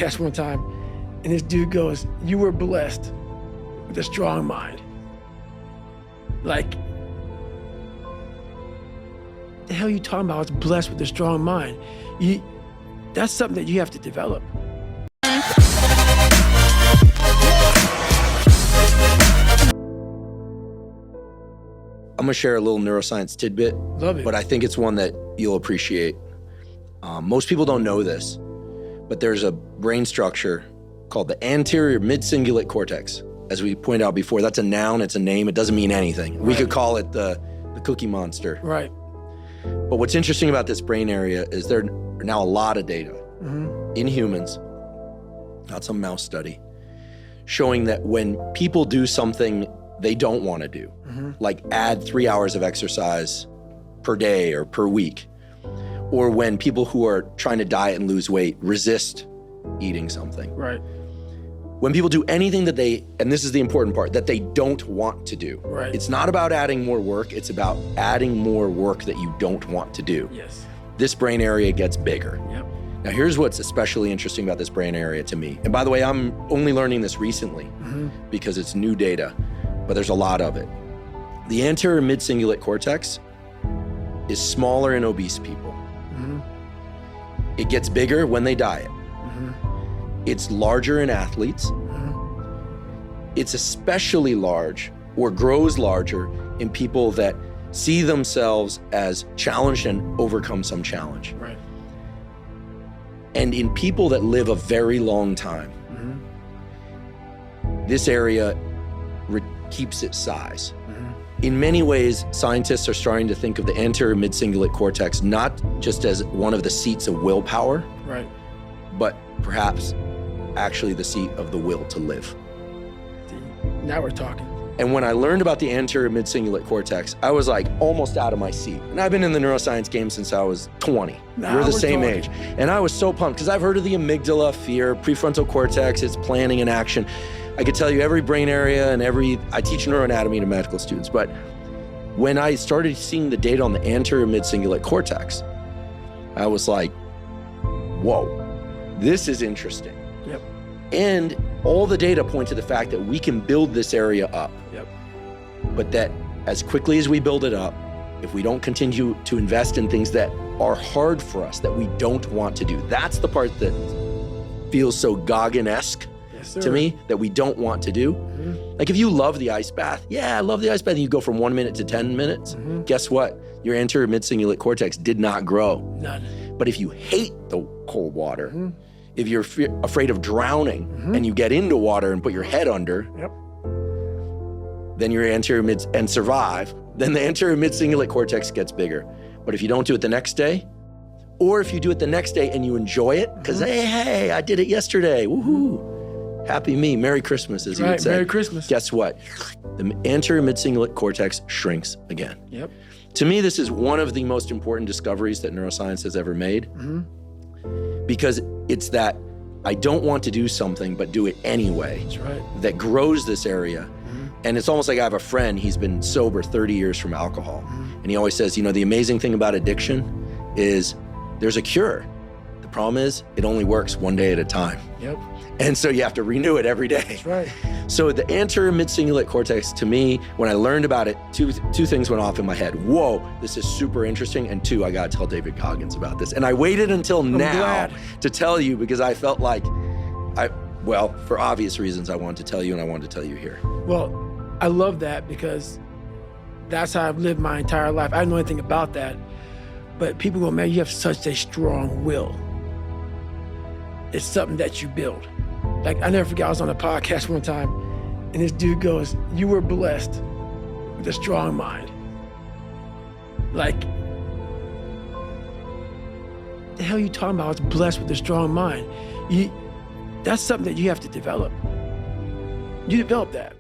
podcast one time, and this dude goes, "You were blessed with a strong mind." Like, the hell are you talking about? I was blessed with a strong mind. That's something that you have to develop. I'm gonna share a little neuroscience tidbit. Love it. But I think it's one that you'll appreciate. Most people don't know this, but there's a brain structure called the anterior mid-cingulate cortex. As we pointed out before, that's a noun, it's a name, it doesn't mean anything. Right. We could call it the Cookie Monster. Right. But what's interesting about this brain area is there are now a lot of data in humans, not some mouse study, showing that when people do something they don't want to do, like add 3 hours of exercise per day or per week, or when people who are trying to diet and lose weight resist eating something. Right. When people do anything that they, and this is the important part, that they don't want to do. Right. It's not about adding more work, it's about adding more work that you don't want to do. Yes. This brain area gets bigger. Yep. Now here's what's especially interesting about this brain area to me. And by the way, I'm only learning this recently because it's new data, but there's a lot of it. The anterior mid-cingulate cortex is smaller in obese people. It gets bigger when they diet. It's larger in athletes. It's especially large or grows larger in people that see themselves as challenged and overcome some challenge. Right. And in people that live a very long time, this area keeps its size. In many ways, scientists are starting to think of the anterior mid-cingulate cortex not just as one of the seats of willpower, Right. but perhaps actually the seat of the will to live. Now we're talking. And when I learned about the anterior mid-cingulate cortex, I was like almost out of my seat. And I've been in the neuroscience game since I was 20. Now We're the we're same talking. age. And I was so pumped because I've heard of the amygdala, fear, prefrontal cortex, it's planning and action. I could tell you every brain area and I teach neuroanatomy to medical students. But when I started seeing the data on the anterior mid-cingulate cortex, I was like, whoa, this is interesting. Yep. And all the data point to the fact that we can build this area up. Yep. But that as quickly as we build it up, if we don't continue to invest in things that are hard for us, that we don't want to do, that's the part that feels so Goggin-esque to me, that we don't want to do. Like if you love the ice bath, yeah, I love the ice bath, and you go from 1 minute to 10 minutes, guess what? Your anterior mid-cingulate cortex did not grow. None. But if you hate the cold water, if you're afraid of drowning and you get into water and put your head under, then your anterior mid and survive, then the anterior mid-cingulate cortex gets bigger. But if you don't do it the next day, or if you do it the next day and you enjoy it, because hey, I did it yesterday, woohoo, happy me, Merry Christmas, as you would say. Merry Christmas. Guess what? The anterior mid-cingulate cortex shrinks again. Yep. To me, this is one of the most important discoveries that neuroscience has ever made, because it's that I don't want to do something, but do it anyway. That's right. That grows this area. And it's almost like I have a friend, he's been sober 30 years from alcohol. And he always says, you know, the amazing thing about addiction is there's a cure. The problem is it only works one day at a time. Yep. And so you have to renew it every day. That's right. So the anterior mid-cingulate cortex, to me, when I learned about it, two things went off in my head. Whoa, this is super interesting. And two, I got to tell David Goggins about this. And I waited until now to tell you, because I felt like well, for obvious reasons, I wanted to tell you, and I wanted to tell you here. Well, I love that because that's how I've lived my entire life. I don't know anything about that, but people go, man, you have such a strong will. It's something that you build. Like, I never forget, I was on a podcast one time, and this dude goes, you were blessed with a strong mind. Like, the hell are you talking about? I was blessed with a strong mind. That's something that you have to develop. You develop that.